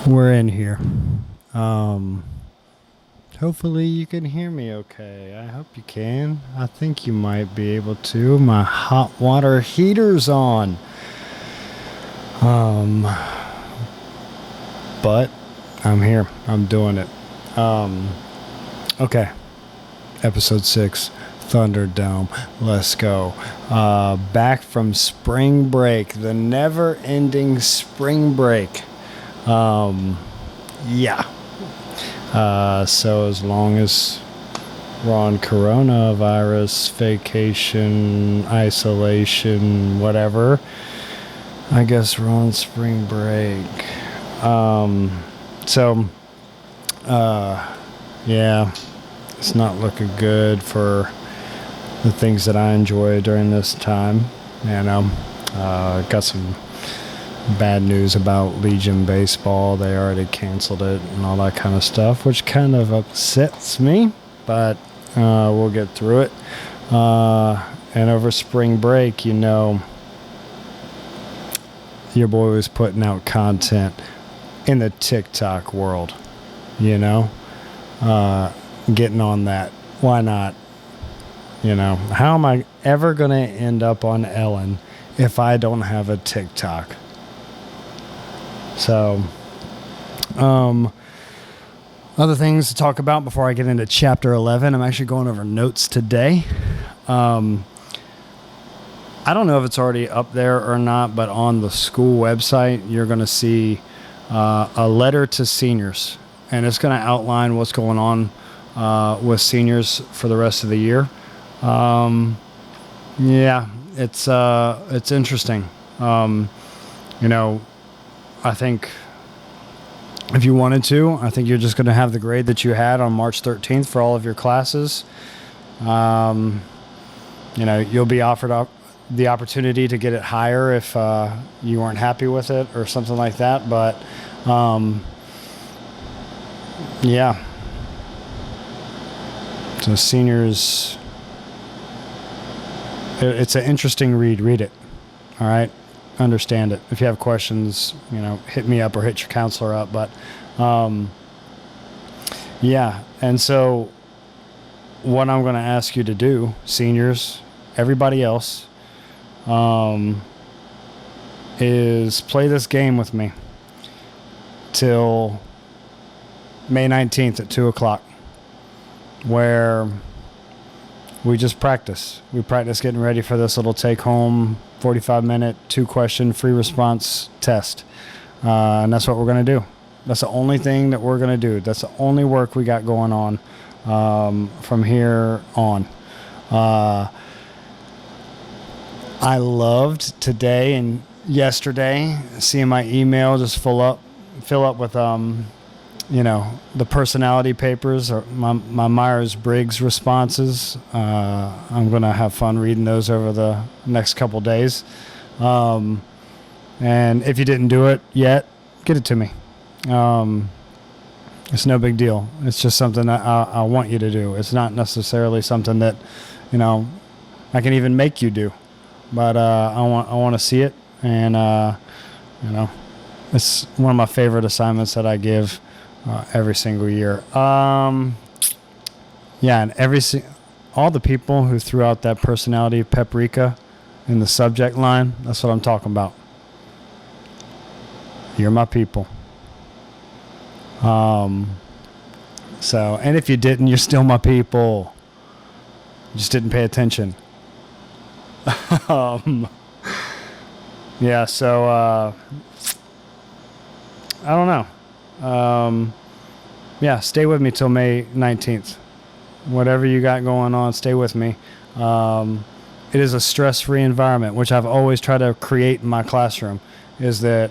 We're in here. Um, Hopefully you can hear me okay. I hope you can. I think you might be able to. My hot water heater's on. But I'm here. I'm doing it. Okay. Episode 6. Thunderdome. Let's go. Back from Spring Break. The never-ending Spring Break. Yeah. So as long as we're on coronavirus, vacation, isolation, whatever, I guess we're on spring break. Yeah, it's not looking good for the things that I enjoy during this time. Got some bad news about Legion baseball. They already canceled it and all that kind of stuff, which kind of upsets me, but we'll get through it. And over spring break, your boy was putting out content in the TikTok world, getting on that. Why not? How am I ever going to end up on Ellen if I don't have a TikTok? So, other things to talk about before I get into chapter 11. I'm actually going over notes today. I don't know if it's already up there or not, but on the school website, you're going to see a letter to seniors, and it's going to outline what's going on with seniors for the rest of the year. It's interesting. I think if you wanted to, I think you're just going to have the grade that you had on March 13th for all of your classes. You'll be offered the opportunity to get it higher if you weren't happy with it or something like that. But, yeah. So seniors, it's an interesting read. Read it. All right. Understand it. If you have questions, hit me up or hit your counselor up. But and so what I'm going to ask you to do, seniors, everybody else, is play this game with me till May 19th at 2 o'clock, where we just practice. We practice getting ready for this little take-home 45-minute, 2-question free response test. And that's what we're going to do. That's the only thing that we're going to do. That's the only work we got going on from here on. I loved today and yesterday seeing my email just fill up with the personality papers or my Myers-Briggs responses. I'm going to have fun reading those over the next couple days. And if you didn't do it yet, get it to me. It's no big deal. It's just something that I want you to do. It's not necessarily something that, I can even make you do. But I want to see it. And, it's one of my favorite assignments that I give every single year. And all the people who threw out that personality paprika in the subject line, that's what I'm talking about. You're my people. And if you didn't, you're still my people. You just didn't pay attention. I don't know. Stay with me till May 19th. Whatever you got going on, stay with me. It is a stress-free environment, which I've always tried to create in my classroom, is that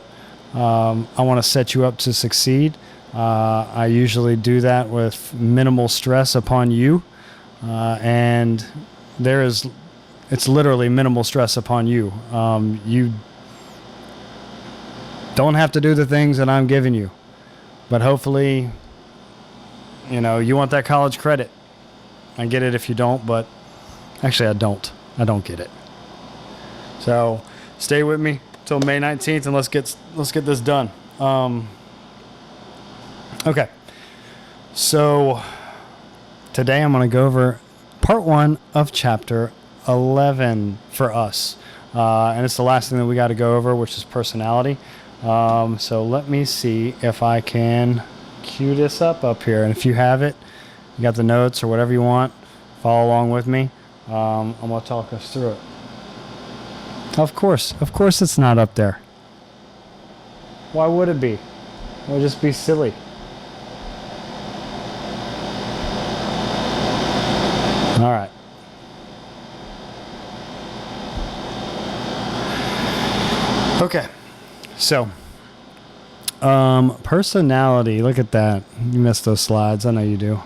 I want to set you up to succeed. I usually do that with minimal stress upon you, and it's literally minimal stress upon you. You don't have to do the things that I'm giving you, but hopefully, you want that college credit. I get it if you don't, but actually I don't get it. So stay with me till May 19th and let's get this done. Okay. So today I'm going to go over part 1 of chapter 11 for us. And it's the last thing that we got to go over, which is personality. So let me see if I can cue this up here. And if you have it, you got the notes or whatever you want, follow along with me. I'm going to talk us through it. Of course it's not up there. Why would it be? It would just be silly. All right. Okay. So, personality, look at that. You missed those slides. I know you do.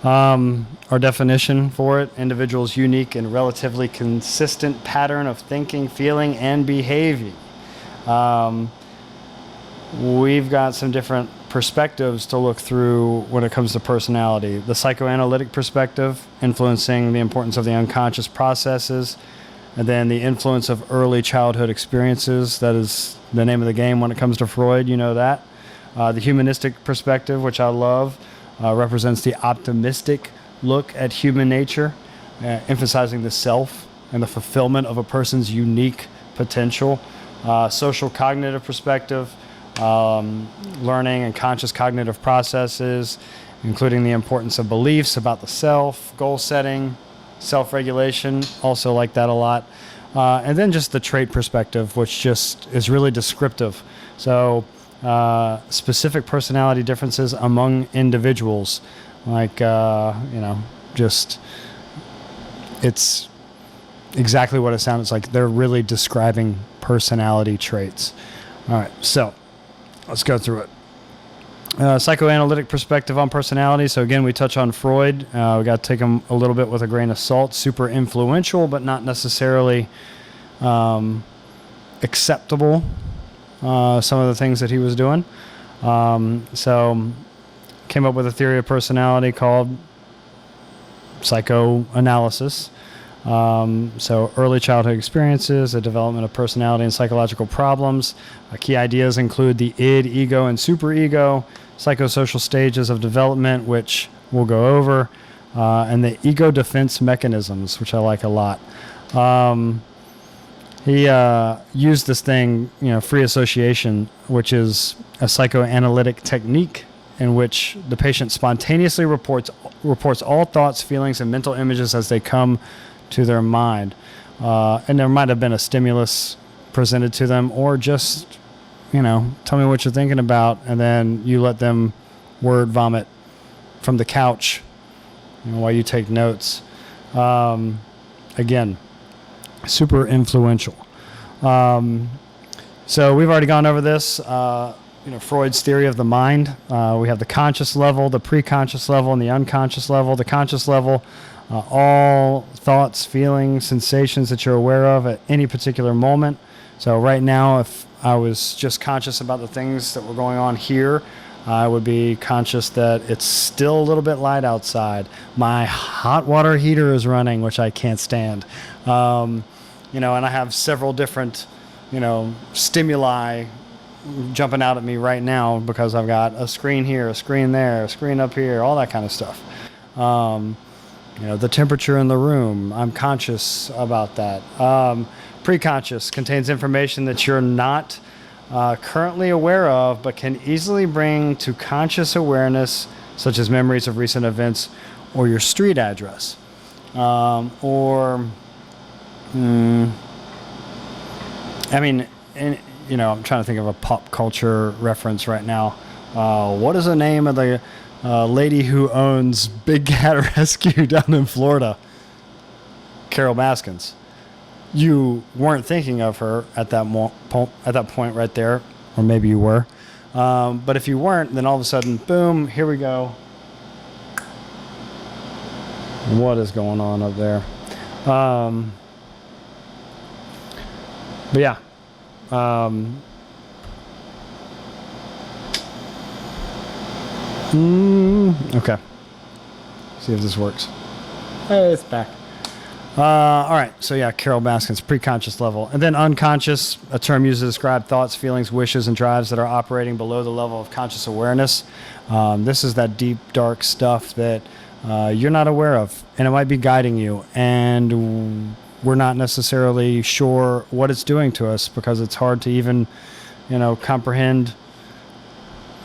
Our definition for it: individual's unique and relatively consistent pattern of thinking, feeling, and behavior. We've got some different perspectives to look through when it comes to personality. The psychoanalytic perspective, influencing the importance of the unconscious processes, and then the influence of early childhood experiences. That is the name of the game when it comes to Freud, you know that. The humanistic perspective, which I love, represents the optimistic look at human nature, emphasizing the self and the fulfillment of a person's unique potential. Social cognitive perspective, learning and conscious cognitive processes, including the importance of beliefs about the self, goal setting, self-regulation, also like that a lot. And then just the trait perspective, which just is really descriptive. So specific personality differences among individuals, like, just, it's exactly what it sounds like. They're really describing personality traits. All right, so let's go through it. Psychoanalytic perspective on personality. So again, we touch on Freud. We got to take him a little bit with a grain of salt. Super influential, but not necessarily acceptable. Some of the things that he was doing. So came up with a theory of personality called psychoanalysis. So early childhood experiences, the development of personality and psychological problems. Key ideas include the id, ego, and superego, psychosocial stages of development, which we'll go over, and the ego defense mechanisms, which I like a lot. He used this thing, free association, which is a psychoanalytic technique in which the patient spontaneously reports all thoughts, feelings, and mental images as they come to their mind. And there might have been a stimulus presented to them, or just, tell me what you're thinking about, and then you let them word vomit from the couch while you take notes. Again, super influential. So we've already gone over this, Freud's theory of the mind. We have the conscious level, the preconscious level, and the unconscious level. The conscious level, all thoughts, feelings, sensations that you're aware of at any particular moment. So right now, if I was just conscious about the things that were going on here, I would be conscious that it's still a little bit light outside. My hot water heater is running, which I can't stand. And I have several different, stimuli jumping out at me right now because I've got a screen here, a screen there, a screen up here, all that kind of stuff. The temperature in the room, I'm conscious about that. Preconscious contains information that you're not currently aware of, but can easily bring to conscious awareness, such as memories of recent events or your street address. I'm trying to think of a pop culture reference right now. What is the name of the lady who owns Big Cat Rescue down in Florida? Carol Baskins. You weren't thinking of her at that point right there, or maybe you were. But if you weren't, then all of a sudden, boom, here we go. What is going on up there? But yeah. Okay. See if this works. Hey, it's back. All right. So yeah, Carol Baskin's preconscious level, and then unconscious, a term used to describe thoughts, feelings, wishes, and drives that are operating below the level of conscious awareness. This is that deep, dark stuff that you're not aware of, and it might be guiding you, and we're not necessarily sure what it's doing to us because it's hard to even, comprehend,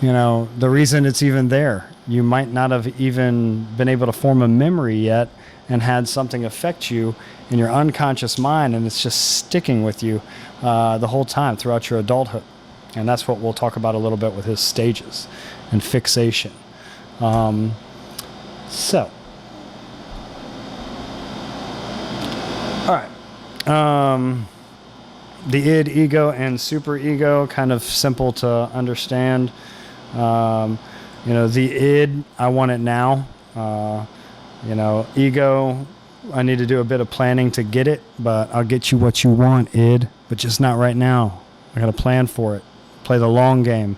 the reason it's even there. You might not have even been able to form a memory yet and had something affect you in your unconscious mind, and it's just sticking with you the whole time throughout your adulthood. And that's what we'll talk about a little bit with his stages and fixation. So, all right. The id, ego, and superego, kind of simple to understand. The id, I want it now. Ego, I need to do a bit of planning to get it, but I'll get you what you want, id, but just not right now. I got to plan for it. Play the long game.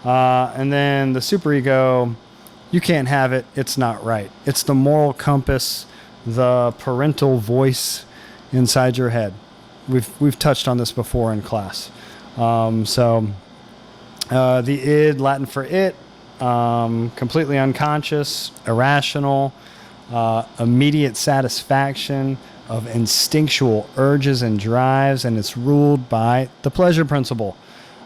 And then the superego, you can't have it. It's not right. It's the moral compass, the parental voice inside your head. We've touched on this before in class. The id, Latin for it, completely unconscious, irrational, immediate satisfaction of instinctual urges and drives, and it's ruled by the pleasure principle.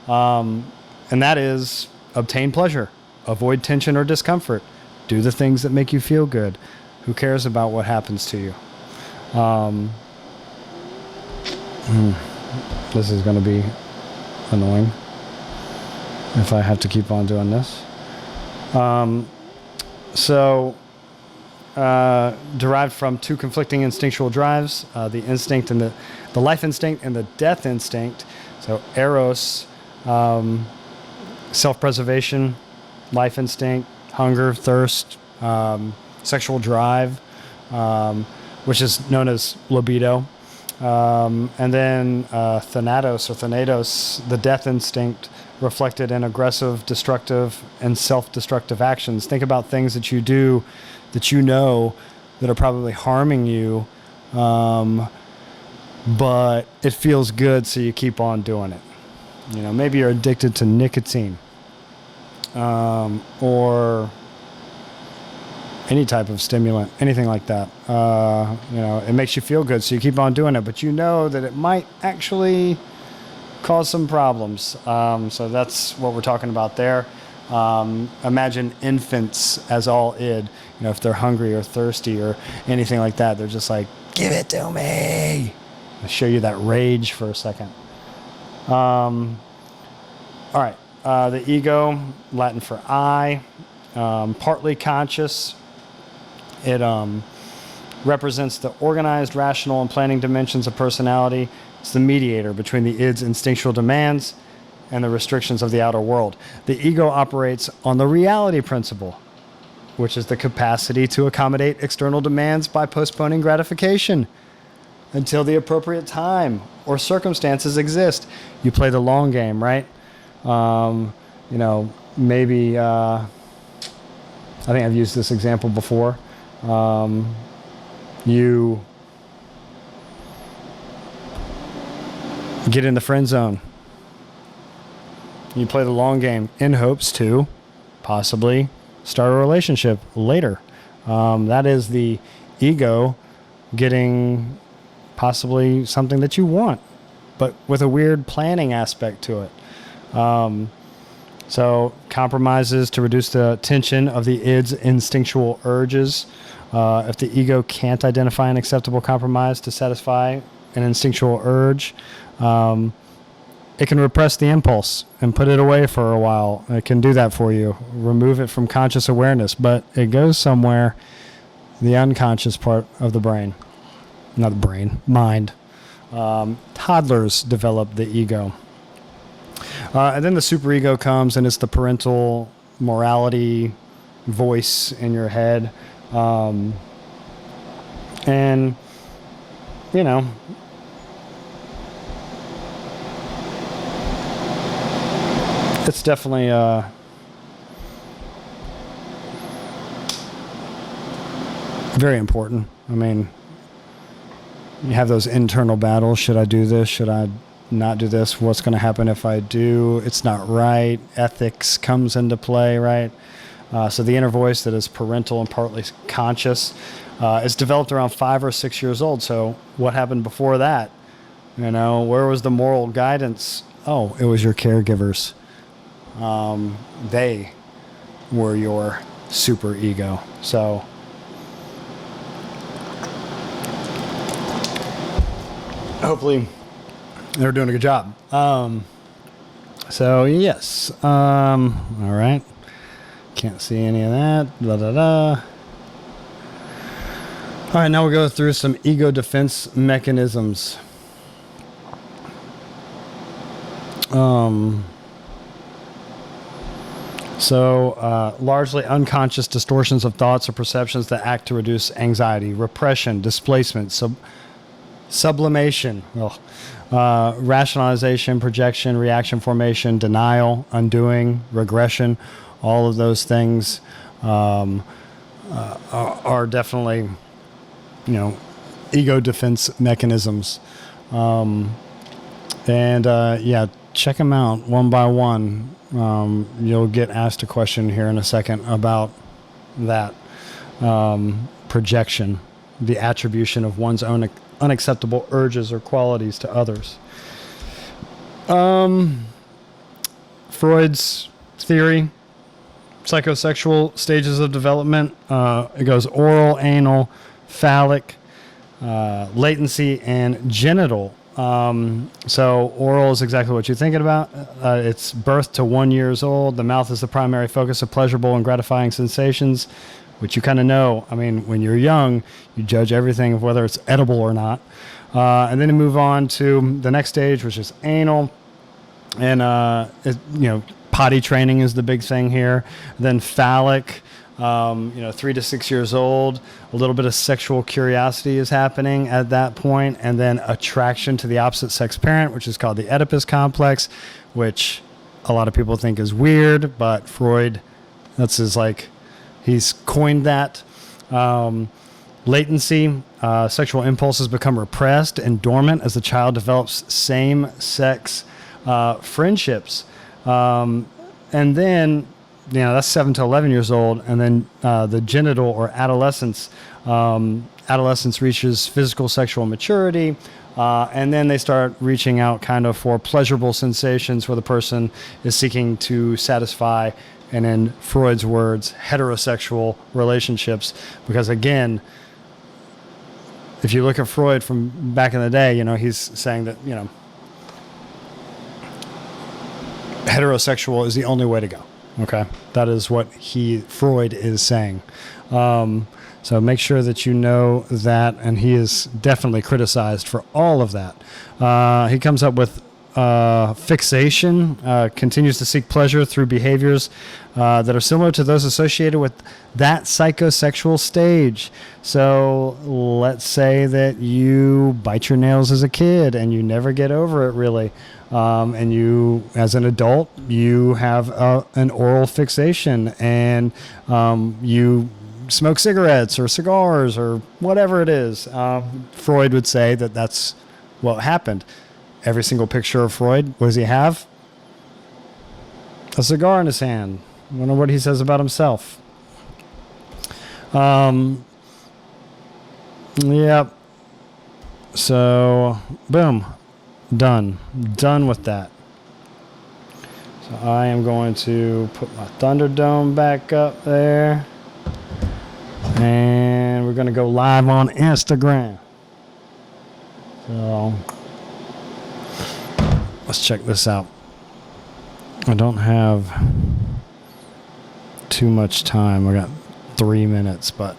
And that is obtain pleasure, avoid tension or discomfort, do the things that make you feel good. Who cares about what happens to you? This is going to be annoying if I have to keep on doing this. Derived from two conflicting instinctual drives, the instinct and the life instinct and the death instinct. So eros, self-preservation, life instinct, hunger, thirst, sexual drive, which is known as libido. And then thanatos or thanatos, the death instinct, reflected in aggressive, destructive, and self-destructive actions. Think about things that you do that that are probably harming you, but it feels good, so you keep on doing it. Maybe you're addicted to nicotine, or any type of stimulant, anything like that. It makes you feel good, so you keep on doing it, but you know that it might actually cause some problems. So that's what we're talking about there. Imagine infants as all id. If they're hungry or thirsty or anything like that, they're just like, give it to me. I'll show you that rage for a second. All right. The ego, Latin for I, partly conscious. It represents the organized, rational, and planning dimensions of personality. It's the mediator between the id's instinctual demands and the restrictions of the outer world. The ego operates on the reality principle, which is the capacity to accommodate external demands by postponing gratification until the appropriate time or circumstances exist. You play the long game, right? Maybe, I think I've used this example before. You get in the friend zone. You play the long game in hopes to possibly start a relationship later. That is the ego getting possibly something that you want, but with a weird planning aspect to it. So compromises to reduce the tension of the id's instinctual urges. If the ego can't identify an acceptable compromise to satisfy an instinctual urge, it can repress the impulse and put it away for a while. It can do that for you. Remove it from conscious awareness, but it goes somewhere, the unconscious part of the brain. Not the brain, mind. Toddlers develop the ego. And then the superego comes, and it's the parental morality voice in your head. It's definitely very important. I mean, you have those internal battles. Should I do this? Should I not do this? What's going to happen if I do? It's not right. Ethics comes into play, right? So the inner voice that is parental and partly conscious is developed around 5 or 6 years old. So what happened before that? You know, where was the moral guidance? Oh, it was your caregivers. They were your super ego. So hopefully they're doing a good job. So yes. All right. Can't see any of that. Blah, blah, blah. All right, now we'll go through some ego defense mechanisms. Largely unconscious distortions of thoughts or perceptions that act to reduce anxiety, repression, displacement, sublimation, rationalization, projection, reaction formation, denial, undoing, regression. All of those things are definitely, ego defense mechanisms. Check them out one by one. You'll get asked a question here in a second about that projection, the attribution of one's own unacceptable urges or qualities to others. Freud's theory, psychosexual stages of development. It goes oral, anal, phallic, latency, and genital. So oral is exactly what you're thinking about. It's birth to 1 year old. The mouth is the primary focus of pleasurable and gratifying sensations, which you kind of know. I mean, when you're young, you judge everything of whether it's edible or not. And then you move on to the next stage, which is anal. And, potty training is the big thing here. Then phallic, 3 to 6 years old, a little bit of sexual curiosity is happening at that point, and then attraction to the opposite sex parent, which is called the Oedipus complex, which a lot of people think is weird, but Freud, he's coined that. Latency, sexual impulses become repressed and dormant as the child develops same-sex friendships. And then that's 7 to 11 years old. And then the genital or adolescence. Adolescence reaches physical sexual maturity. And then they start reaching out kind of for pleasurable sensations where the person is seeking to satisfy, and in Freud's words, heterosexual relationships. Because again, if you look at Freud from back in the day, he's saying that, heterosexual is the only way to go. Okay, that is what Freud is saying. So make sure that you know that, and he is definitely criticized for all of that. He comes up with fixation, continues to seek pleasure through behaviors that are similar to those associated with that psychosexual stage. So let's say that you bite your nails as a kid and you never get over it really. And you, as an adult, you have an oral fixation, and you smoke cigarettes or cigars or whatever it is. Freud would say that that's what happened. Every single picture of Freud, what does he have? A cigar in his hand. I wonder what he says about himself. Yep. So, boom. Done with that. So I am going to put my Thunderdome back up there, and we're going to go live on Instagram. So let's check this out. I don't have too much time. I got 3 minutes, but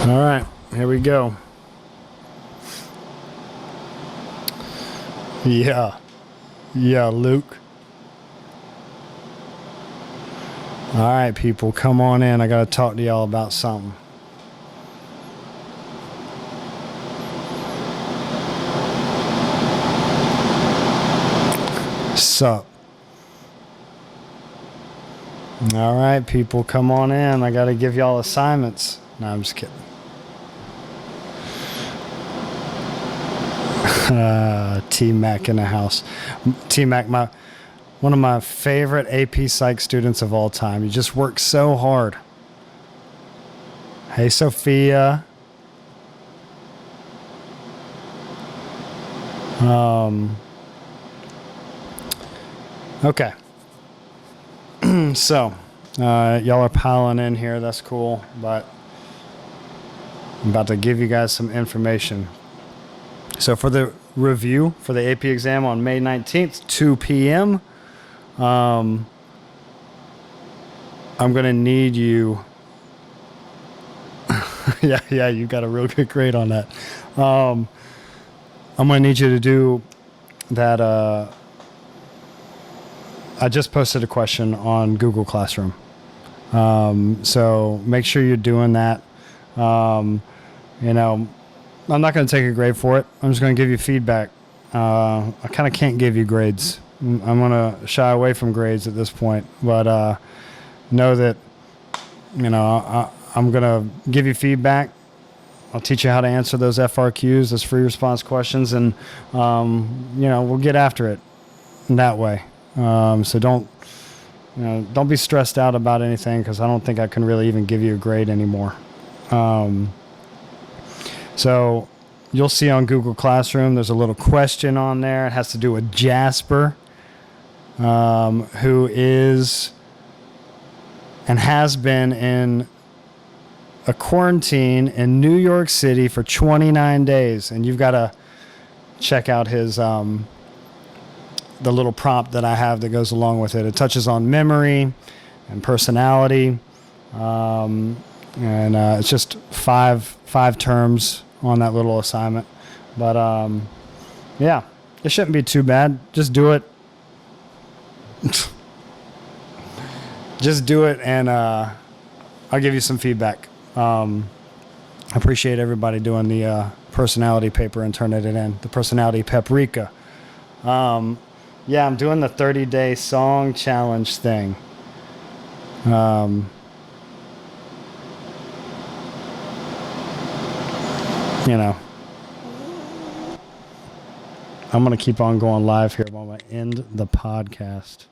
all right, here we go. Yeah, Luke. All right, people, come on in. I got to talk to y'all about something. What's up? All right, people, come on in. I got to give y'all assignments. No, I'm just kidding. T-Mac in the house. T-Mac, one of my favorite AP Psych students of all time. You just work so hard. Hey, Sophia. Okay. So, y'all are piling in here. That's cool. But I'm about to give you guys some information. So for the review for the AP exam on May 19th, 2 p.m., I'm going to need you. Yeah, you got a real good grade on that. I'm going to need you to do that. I just posted a question on Google Classroom. So make sure you're doing that. I'm not going to take a grade for it. I'm just going to give you feedback. I kind of can't give you grades. I'm going to shy away from grades at this point. But know that, I'm going to give you feedback. I'll teach you how to answer those FRQs, those free response questions, and, we'll get after it that way. So don't be stressed out about anything, because I don't think I can really even give you a grade anymore. So you'll see on Google Classroom, there's a little question on there. It has to do with Jasper, who is and has been in a quarantine in New York City for 29 days. And you've got to check out his the little prompt that I have that goes along with it. It touches on memory and personality. It's just five terms on that little assignment. But yeah, it shouldn't be too bad. Just do it. Just do it, and I'll give you some feedback. I appreciate everybody doing the personality paper and turning it in, the personality paprika. Yeah, I'm doing the 30-day song challenge thing. I'm going to keep on going live here while I end the podcast.